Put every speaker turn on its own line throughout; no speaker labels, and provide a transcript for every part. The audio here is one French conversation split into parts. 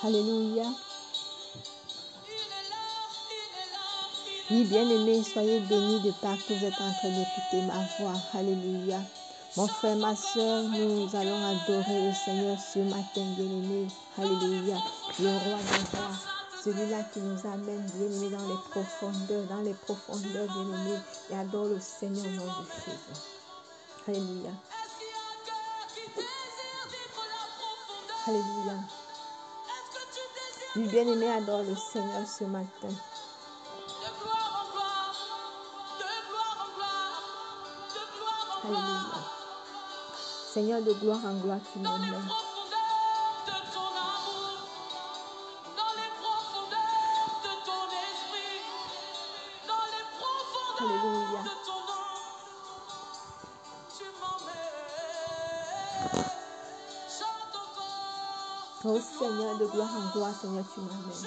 Alléluia. Oui, bien-aimés, soyez bénis de partout. Vous êtes en train d'écouter ma voix. Alléluia. Mon frère, ma soeur, nous allons adorer le Seigneur ce matin, bien-aimés. Alléluia. Le roi des rois, celui-là qui nous amène, bien-aimés, dans les profondeurs, bien-aimés, et adore le Seigneur au nom de Jésus. Alléluia. Alléluia. Oui, bien-aimés, adore le Seigneur ce matin. Alléluia. Seigneur, de gloire en gloire, tu m'emmènes. Alléluia. Oh Seigneur, de gloire en gloire, Seigneur, tu m'emmènes.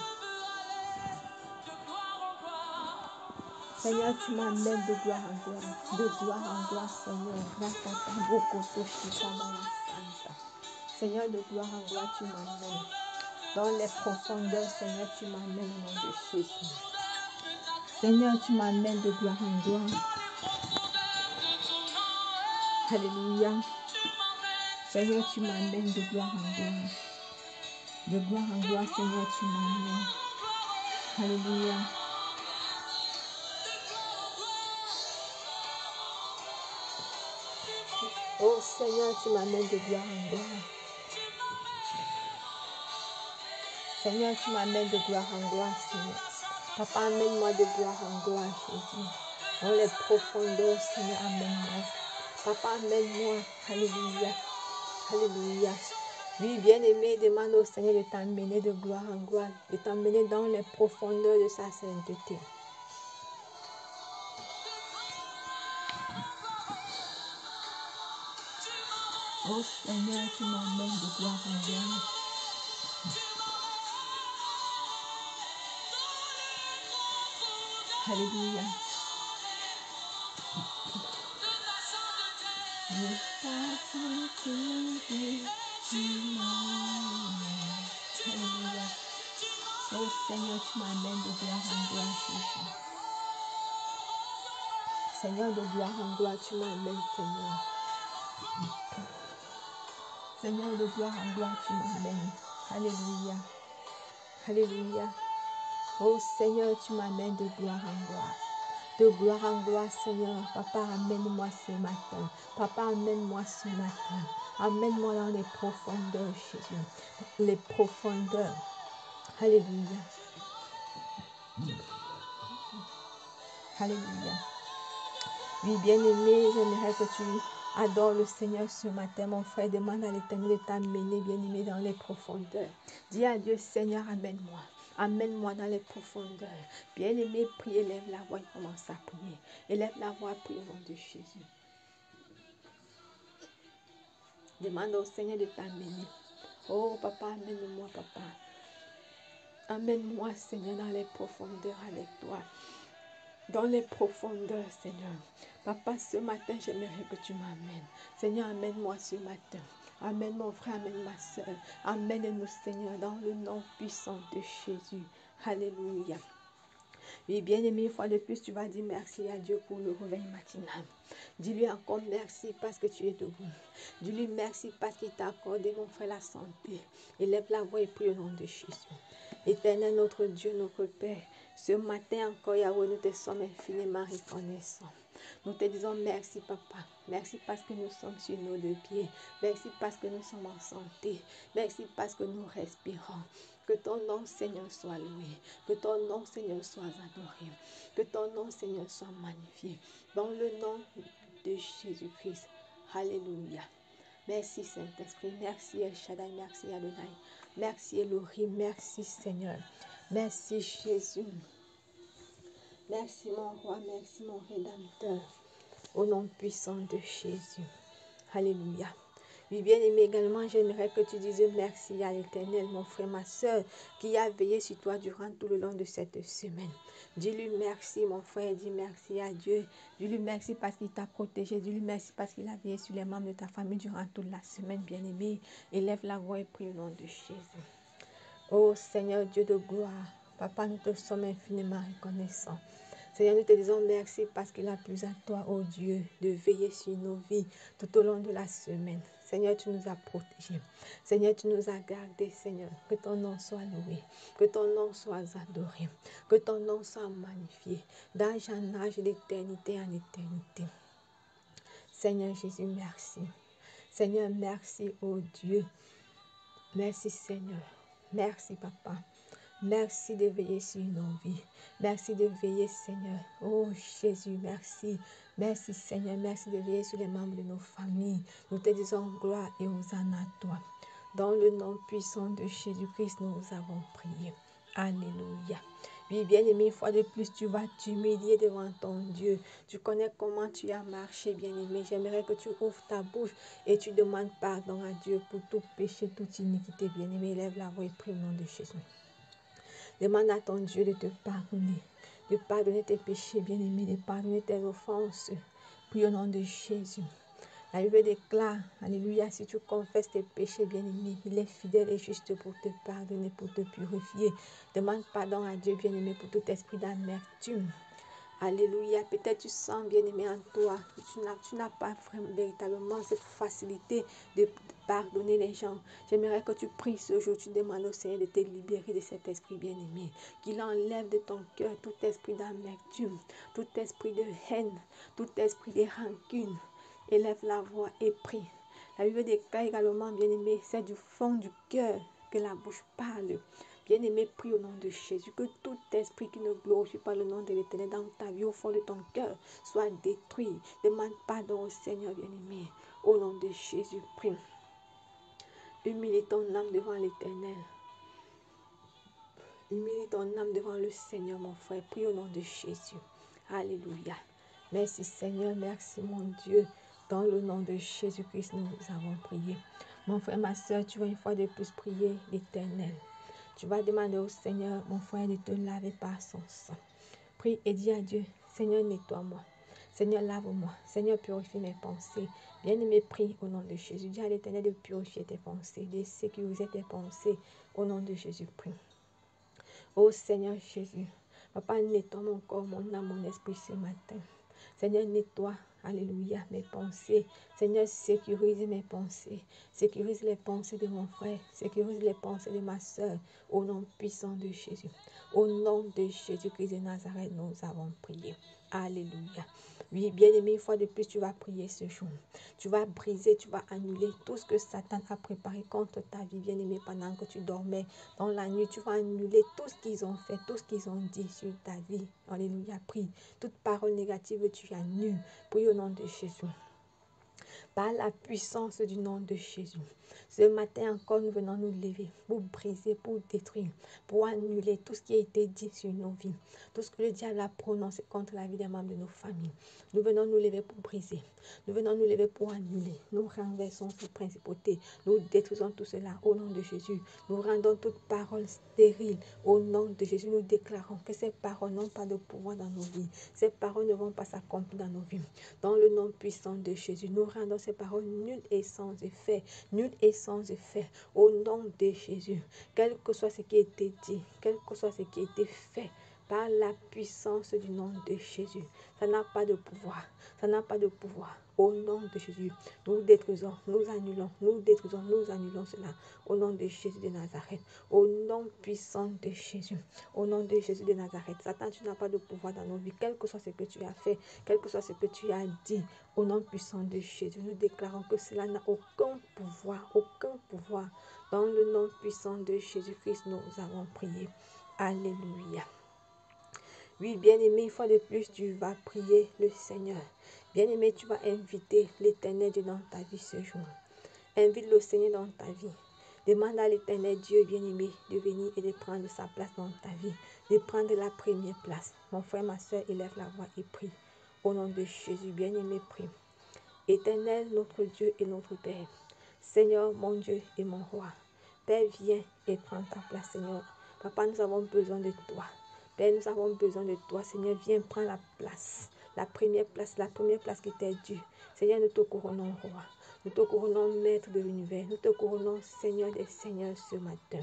Seigneur, tu m'amènes de gloire en gloire. De gloire en gloire, Seigneur. Seigneur, de gloire en gloire, tu m'amènes. Dans les profondeurs, Seigneur, tu m'amènes au nom de Jésus. Seigneur, tu m'amènes de gloire en gloire. Alléluia. Seigneur, tu m'amènes de gloire en gloire. De gloire en gloire, Seigneur, tu m'amènes. Alléluia. Oh Seigneur, tu m'amènes de gloire en gloire. Seigneur, tu m'amènes de gloire en gloire, Seigneur. Papa, amène-moi de gloire en gloire, Jésus. Dans les profondeurs, Seigneur, amène-moi. Papa, amène-moi. Alléluia. Alléluia. Oui, bien-aimé, demande au Seigneur de t'emmener de gloire en gloire, de t'emmener dans les profondeurs de sa sainteté. Oh Seigneur, tu m'emmènes de gloire en gloire. Alléluia. Alléluia. Oh Seigneur, tu m'amènes de gloire en gloire, Jésus. Seigneur, de gloire en gloire, tu m'amènes, Seigneur. Seigneur, de gloire en gloire, tu m'amènes. Alléluia. Alléluia. Oh Seigneur, tu m'amènes de gloire en gloire. De gloire en gloire, Seigneur. Papa, amène-moi ce matin. Papa, amène-moi ce matin. Amène-moi dans les profondeurs, Jésus. Les profondeurs. Alléluia. Alléluia. Oui, bien-aimé, j'aimerais que tu adores le Seigneur ce matin. Mon frère, demande à l'Éternel de t'amener, bien-aimé, dans les profondeurs. Dis à Dieu, Seigneur, amène-moi. Amène-moi dans les profondeurs. Bien-aimé, prie, élève la voix et commence à prier. Élève la voix, prie au nom de Jésus. Demande au Seigneur de t'amener. Oh, papa, amène-moi, papa. Amène-moi, Seigneur, dans les profondeurs avec toi. Dans les profondeurs, Seigneur. Papa, ce matin, j'aimerais que tu m'amènes. Seigneur, amène-moi ce matin. Amène mon frère, amène ma soeur. Amène-nous, Seigneur, dans le nom puissant de Jésus. Alléluia. Oui, bien-aimé, une fois de plus, tu vas dire merci à Dieu pour le réveil matinal. Dis-lui encore merci parce que tu es debout. Dis-lui merci parce qu'il t'a accordé, mon frère, la santé. Élève la voix et prie au nom de Jésus. Éternel, notre Dieu, notre Père, ce matin encore, Yahweh, nous te sommes infiniment reconnaissants. Nous te disons merci, papa. Merci parce que nous sommes sur nos deux pieds. Merci parce que nous sommes en santé. Merci parce que nous respirons. Que ton nom, Seigneur, soit loué. Que ton nom, Seigneur, soit adoré. Que ton nom, Seigneur, soit magnifié. Dans le nom de Jésus-Christ. Alléluia. Merci, Saint-Esprit. Merci, El Shaddai. Merci, Adonai. Merci, Elohim. Merci, Seigneur. Merci, Jésus. Merci, mon roi. Merci, mon rédempteur. Au nom puissant de Jésus. Alléluia. Oui, bien-aimé, également, j'aimerais que tu dises merci à l'Éternel, mon frère, ma soeur, qui a veillé sur toi durant tout le long de cette semaine. Dis-lui merci, mon frère, dis merci à Dieu. Dis-lui merci parce qu'il t'a protégé. Dis-lui merci parce qu'il a veillé sur les membres de ta famille durant toute la semaine, bien-aimé. Élève la voix et prie au nom de Jésus. Oh Seigneur Dieu de gloire, Papa, nous te sommes infiniment reconnaissants. Seigneur, nous te disons merci parce qu'il a plu à toi, oh Dieu, de veiller sur nos vies tout au long de la semaine. Seigneur, tu nous as protégés. Seigneur, tu nous as gardés, Seigneur. Que ton nom soit loué, que ton nom soit adoré, que ton nom soit magnifié, d'âge en âge, d'éternité en éternité. Seigneur Jésus, merci. Seigneur, merci, oh Dieu. Merci, Seigneur. Merci, Papa. Merci de veiller sur nos vies. Merci de veiller, Seigneur. Oh Jésus, merci. Merci, Seigneur. Merci de veiller sur les membres de nos familles. Nous te disons gloire et hosanna à toi. Dans le nom puissant de Jésus-Christ, nous avons prié. Alléluia. Oui, bien-aimé, une fois de plus, tu vas t'humilier devant ton Dieu. Tu connais comment tu as marché, bien-aimé. J'aimerais que tu ouvres ta bouche et tu demandes pardon à Dieu pour tout péché, toute iniquité, bien-aimé. Lève la voix et prie au nom de Jésus. Demande à ton Dieu de te pardonner tes péchés, bien-aimé, de pardonner tes offenses. Prie au nom de Jésus. La Bible déclare, alléluia, si tu confesses tes péchés, bien-aimé, il est fidèle et juste pour te pardonner, pour te purifier. Demande pardon à Dieu, bien-aimé, pour tout esprit d'amertume. Alléluia. Peut-être tu sens, bien-aimé, en toi, tu n'as pas véritablement cette facilité de pardonner les gens. J'aimerais que tu pries ce jour, tu demandes au Seigneur de te libérer de cet esprit, bien-aimé. Qu'il enlève de ton cœur tout esprit d'amertume, tout esprit de haine, tout esprit de rancune. Élève la voix et prie. La Bible déclare également, bien-aimé, c'est du fond du cœur que la bouche parle. Bien-aimé, prie au nom de Jésus, que tout esprit qui ne glorifie pas le nom de l'Éternel dans ta vie, au fond de ton cœur, soit détruit. Demande pardon au Seigneur, bien-aimé. Au nom de Jésus, prie. Humilie ton âme devant l'Éternel. Humilie ton âme devant le Seigneur, mon frère. Prie au nom de Jésus. Alléluia. Merci Seigneur, merci mon Dieu. Dans le nom de Jésus-Christ, nous avons prié. Mon frère, ma soeur, tu vas une fois de plus prier l'Éternel. Tu vas demander au Seigneur, mon frère, de te laver par son sang. Prie et dis à Dieu, Seigneur, nettoie-moi. Seigneur, lave-moi. Seigneur, purifie mes pensées. Bien-aimé, prie au nom de Jésus. Dis à l'Éternel de purifier tes pensées, de sécuriser tes pensées. Au nom de Jésus, prie. Ô Seigneur Jésus, Papa, nettoie mon corps, mon âme, mon esprit ce matin. Seigneur, nettoie, alléluia, mes pensées. Seigneur, sécurise mes pensées. Sécurise les pensées de mon frère. Sécurise les pensées de ma soeur. Au nom puissant de Jésus. Au nom de Jésus-Christ de Nazareth, nous avons prié. Alléluia. Oui, bien-aimé, une fois de plus, tu vas prier ce jour. Tu vas briser, tu vas annuler tout ce que Satan a préparé contre ta vie, bien-aimé, pendant que tu dormais. Dans la nuit, tu vas annuler tout ce qu'ils ont fait, tout ce qu'ils ont dit sur ta vie. Alléluia, prie. Toute parole négative, tu annules. Prie au nom de Jésus. Par la puissance du nom de Jésus. Ce matin encore, nous venons nous lever pour briser, pour détruire, pour annuler tout ce qui a été dit sur nos vies, tout ce que le diable a prononcé contre la vie des membres de nos familles. Nous venons nous lever pour briser, nous venons nous lever pour annuler, nous renversons toute principauté, nous détruisons tout cela au nom de Jésus. Nous rendons toute parole stérile au nom de Jésus. Nous déclarons que ces paroles n'ont pas de pouvoir dans nos vies, ces paroles ne vont pas s'accomplir dans nos vies. Dans le nom puissant de Jésus, nous rendons ces paroles nulles et sans effet, nulles et sans effet, au nom de Jésus. Quel que soit ce qui a été dit, quel que soit ce qui a été fait, par la puissance du nom de Jésus. Ça n'a pas de pouvoir. Ça n'a pas de pouvoir. Au nom de Jésus, nous détruisons, nous annulons, nous détruisons, nous annulons cela. Au nom de Jésus de Nazareth. Au nom puissant de Jésus. Au nom de Jésus de Nazareth. Satan, tu n'as pas de pouvoir dans nos vies. Quel que soit ce que tu as fait, quel que soit ce que tu as dit, au nom puissant de Jésus, nous déclarons que cela n'a aucun pouvoir, aucun pouvoir. Dans le nom puissant de Jésus-Christ, nous avons prié. Alléluia. Oui, bien-aimé, une fois de plus, tu vas prier le Seigneur. Bien-aimé, tu vas inviter l'Éternel Dieu dans ta vie ce jour. Invite le Seigneur dans ta vie. Demande à l'Éternel Dieu, bien-aimé, de venir et de prendre sa place dans ta vie. De prendre la première place. Mon frère, ma soeur, élève la voix et prie. Au nom de Jésus, bien-aimé, prie. Éternel, notre Dieu et notre Père. Seigneur, mon Dieu et mon roi. Père, viens et prends ta place, Seigneur. Papa, nous avons besoin de toi. Père, nous avons besoin de toi. Seigneur, viens, prends la place. La première place qui t'est due. Seigneur, nous te couronnons, roi. Nous te couronnons, Maître de l'univers. Nous te couronnons, Seigneur des Seigneurs, ce matin.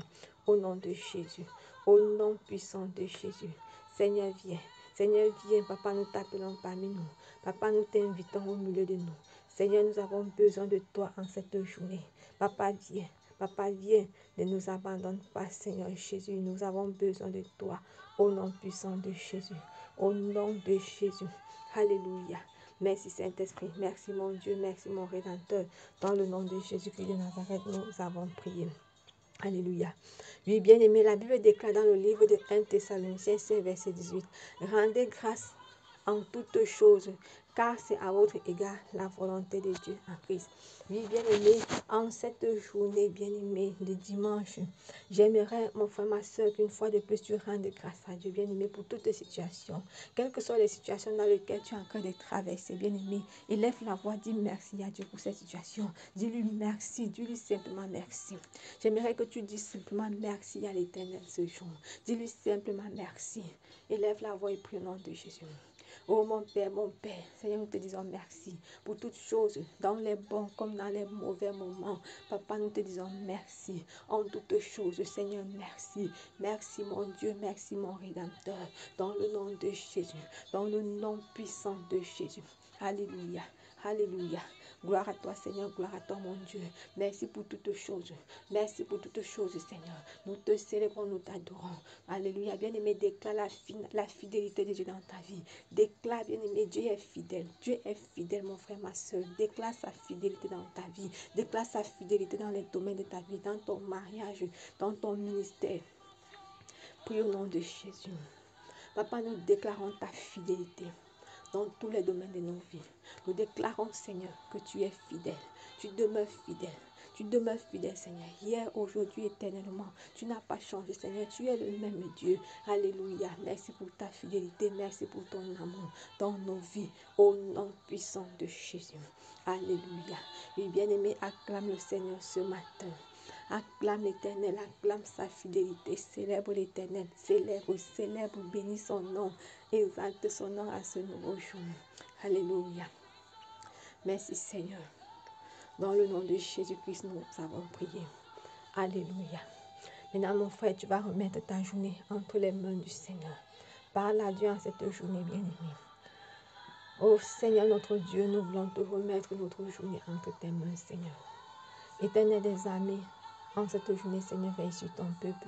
Au nom de Jésus. Au nom puissant de Jésus. Seigneur, viens. Seigneur, viens. Papa, nous t'appelons parmi nous. Papa, nous t'invitons au milieu de nous. Seigneur, nous avons besoin de toi en cette journée. Papa, viens. Papa, viens. Ne nous abandonne pas, Seigneur Jésus. Nous avons besoin de toi. Au nom puissant de Jésus. Au nom de Jésus. Alléluia. Merci Saint-Esprit. Merci mon Dieu. Merci mon Rédempteur. Dans le nom de Jésus-Christ de Nazareth, nous avons prié. Alléluia. Oui, bien-aimé, la Bible déclare dans le livre de 1 Thessaloniciens 5, verset 18. Rendez grâce en toutes choses, car c'est à votre égard la volonté de Dieu en Christ. Oui, bien-aimé, en cette journée, bien-aimé, de dimanche, j'aimerais, mon frère, ma soeur, qu'une fois de plus, tu rendes grâce à Dieu, bien-aimé, pour toutes les situations. Quelles que soient les situations dans lesquelles tu es en train de traverser, bien-aimé, élève la voix, dis merci à Dieu pour cette situation. Dis-lui merci, dis-lui simplement merci. J'aimerais que tu dises simplement merci à l'Éternel ce jour. Dis-lui simplement merci. Élève la voix et prie au nom de Jésus. Oh mon Père, Seigneur, nous te disons merci pour toutes choses, dans les bons comme dans les mauvais moments. Papa, nous te disons merci en toutes choses, Seigneur, merci. Merci mon Dieu, merci mon Rédempteur, dans le nom de Jésus, dans le nom puissant de Jésus. Alléluia, alléluia. Gloire à toi, Seigneur, gloire à toi, mon Dieu. Merci pour toutes choses. Merci pour toutes choses, Seigneur. Nous te célébrons, nous t'adorons. Alléluia. Bien-aimé, déclare la fidélité de Dieu dans ta vie. Déclare, bien-aimé, Dieu est fidèle. Dieu est fidèle, mon frère, ma soeur. Déclare sa fidélité dans ta vie. Déclare sa fidélité dans les domaines de ta vie, dans ton mariage, dans ton ministère. Prie au nom de Jésus. Papa, nous déclarons ta fidélité dans tous les domaines de nos vies. Nous déclarons, Seigneur, que tu es fidèle. Tu demeures fidèle. Tu demeures fidèle, Seigneur. Hier, aujourd'hui, éternellement. Tu n'as pas changé, Seigneur. Tu es le même Dieu. Alléluia. Merci pour ta fidélité. Merci pour ton amour dans nos vies. Au nom puissant de Jésus. Alléluia. Et bien-aimé, acclame le Seigneur ce matin. Acclame l'Éternel, acclame sa fidélité, célèbre l'Éternel, célèbre, bénis son nom, exalte son nom à ce nouveau jour. Alléluia. Merci Seigneur. Dans le nom de Jésus-Christ, nous avons prié. Alléluia. Maintenant, mon frère, tu vas remettre ta journée entre les mains du Seigneur. Parle à Dieu en cette journée bien-aimée. Oh Seigneur, notre Dieu, nous voulons te remettre notre journée entre tes mains, Seigneur. Éternel des armées, en cette journée, Seigneur, veille sur ton peuple.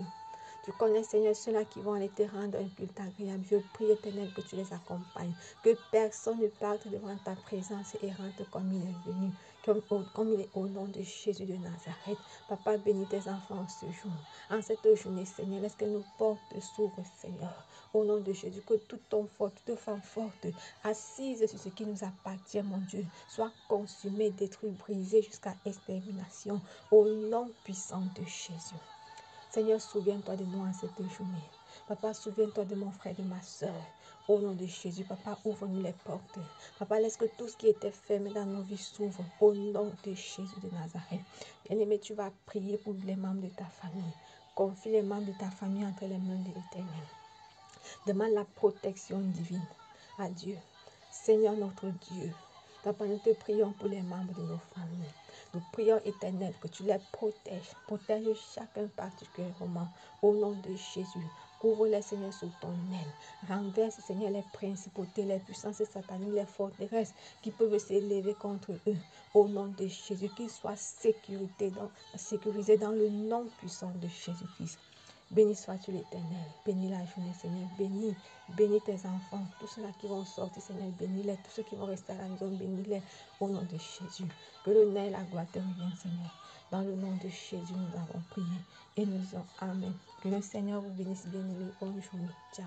Tu connais, Seigneur, ceux-là qui vont aller te rendre un culte agréable. Je prie, Éternel, que tu les accompagnes. Que personne ne parte devant ta présence errante comme il est venu. Comme il est au nom de Jésus de Nazareth. Papa, bénis tes enfants ce jour. En cette journée, Seigneur, laisse que nos portes s'ouvrent, Seigneur. Au nom de Jésus, que tout homme fort, toute femme forte, assise sur ce qui nous appartient, mon Dieu, soit consumé, détruit, brisé jusqu'à extermination. Au nom puissant de Jésus. Seigneur, souviens-toi de nous en cette journée. Papa, souviens-toi de mon frère et de ma soeur. Au nom de Jésus, Papa, ouvre-nous les portes. Papa, laisse que tout ce qui était fermé dans nos vies s'ouvre. Au nom de Jésus de Nazareth. Bien-aimé, tu vas prier pour les membres de ta famille. Confie les membres de ta famille entre les mains de l'Éternel. Demande la protection divine à Dieu. Seigneur notre Dieu, Papa, nous te prions pour les membres de nos familles. Nous prions, Éternel, que tu les protèges. Protège chacun particulièrement. Au nom de Jésus. Couvre-les, Seigneur, sous ton aile. Renverse, Seigneur, les principautés, les puissances sataniques, les forteresses qui peuvent s'élever contre eux. Au nom de Jésus, qu'ils soient sécurisés dans le nom puissant de Jésus-Christ. Béni sois-tu l'Éternel. Bénis la journée, Seigneur. Bénis tes enfants. Tous ceux-là qui vont sortir, Seigneur, bénis-les. Tous ceux qui vont rester à la maison, bénis-les. Au nom de Jésus. Que l'honneur et la gloire te reviennent, Seigneur. Dans le nom de Jésus, nous avons prié. Et nous disons Amen. Que le Seigneur vous bénisse bien-aimés. Bonne journée. Ciao.